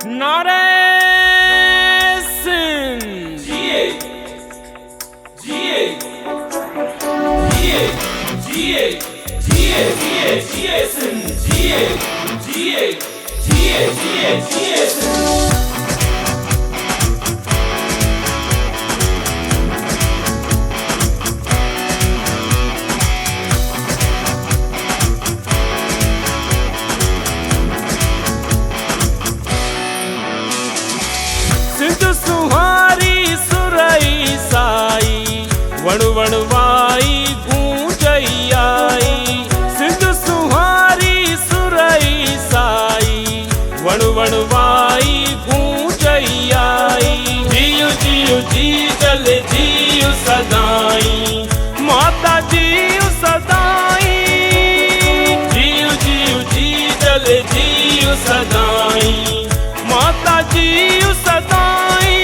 नारे सिंह जिए जिए जिए जिए जिए जिए जिए सिंह जिए जिए जिए जिए जिए सिंह। सिंधु सुहारी सुरई साई वण वणवाई गूंजई आई। सिंधु सुहारी सुरई साई वण वणवाई गूंजई आई। जियो जियो जी जल जियो सदाई माता जियो सदाई। जियो जियो जी जल जियो सदाई माता जियो सदाई।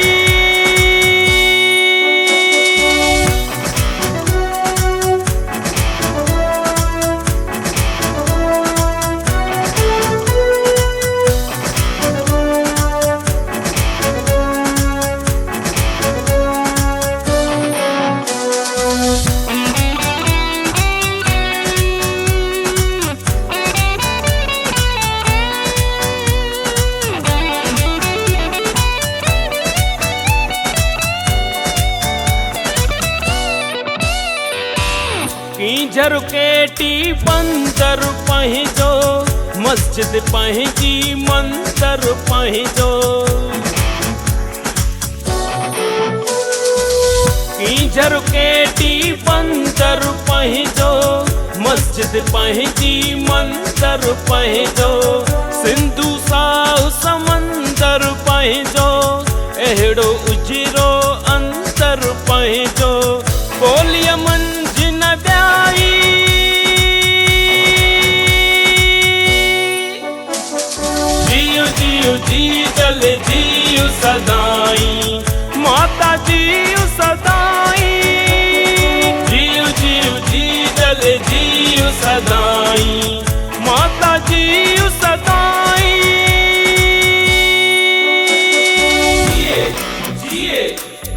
कींझर केटी बंदर पहिजो मस्जिद पहिजी मंदर पहिजो। कींझर केटी बंदर पहिजो मस्जिद पहिजी मंदर पहिजो। सिंधु साहु समंदर पहिजो अहिड़ो उजरो अंतर पहिजो। बोलिया मंझि न ब्याई जियो जियो जी जल जियो सदाई माता जियो सदाई। जियो जियो जी जल जियो सदाई माता जियो सदाई। जिए जिए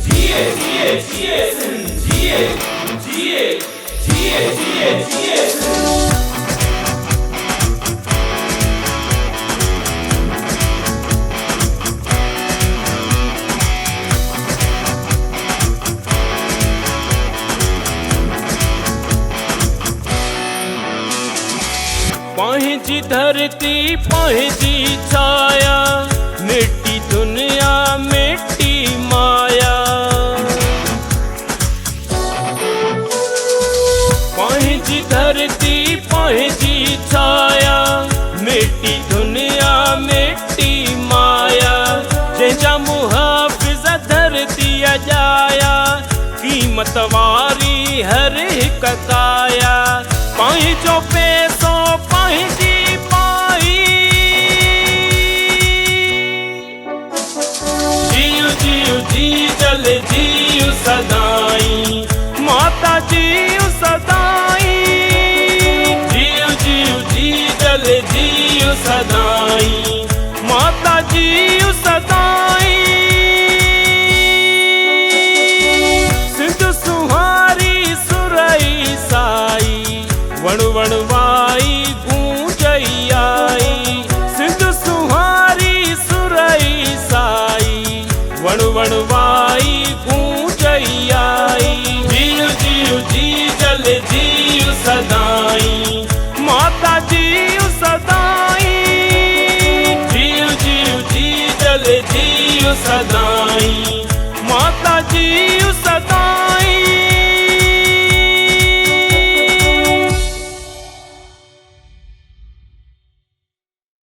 जिए जिए जिए सिंह जिए जिए जिए जिए जिए सिंह। पंहिंजी धरती पंहिंजी छाया मिट्टी दुनिया मिट्टी माया। पंहिंजी धरती पंहिंजी छाया मिट्टी दुनिया मिट्टी माया। जंहिंजा मुहाफ़िज़ धरती अजाया क़ीमत वारी हर हिक काया। पंहिंजो पैसो पंहिंजी पाई जियो जियो जी जल जियो सदाई माता जियो सदाई। जियो जियो जी जल जियो सदाई माता जियो सदाई। सिंधु सुहारी सुरई साई वण वणवाई गूंजई आई। सिंधु सुहारी सुरई साई वण वणवाई गूंजई आई। जियो जियो जी जल जियो सदाई माता जियो सदाई। जियो जियो जी जल जियो सदाई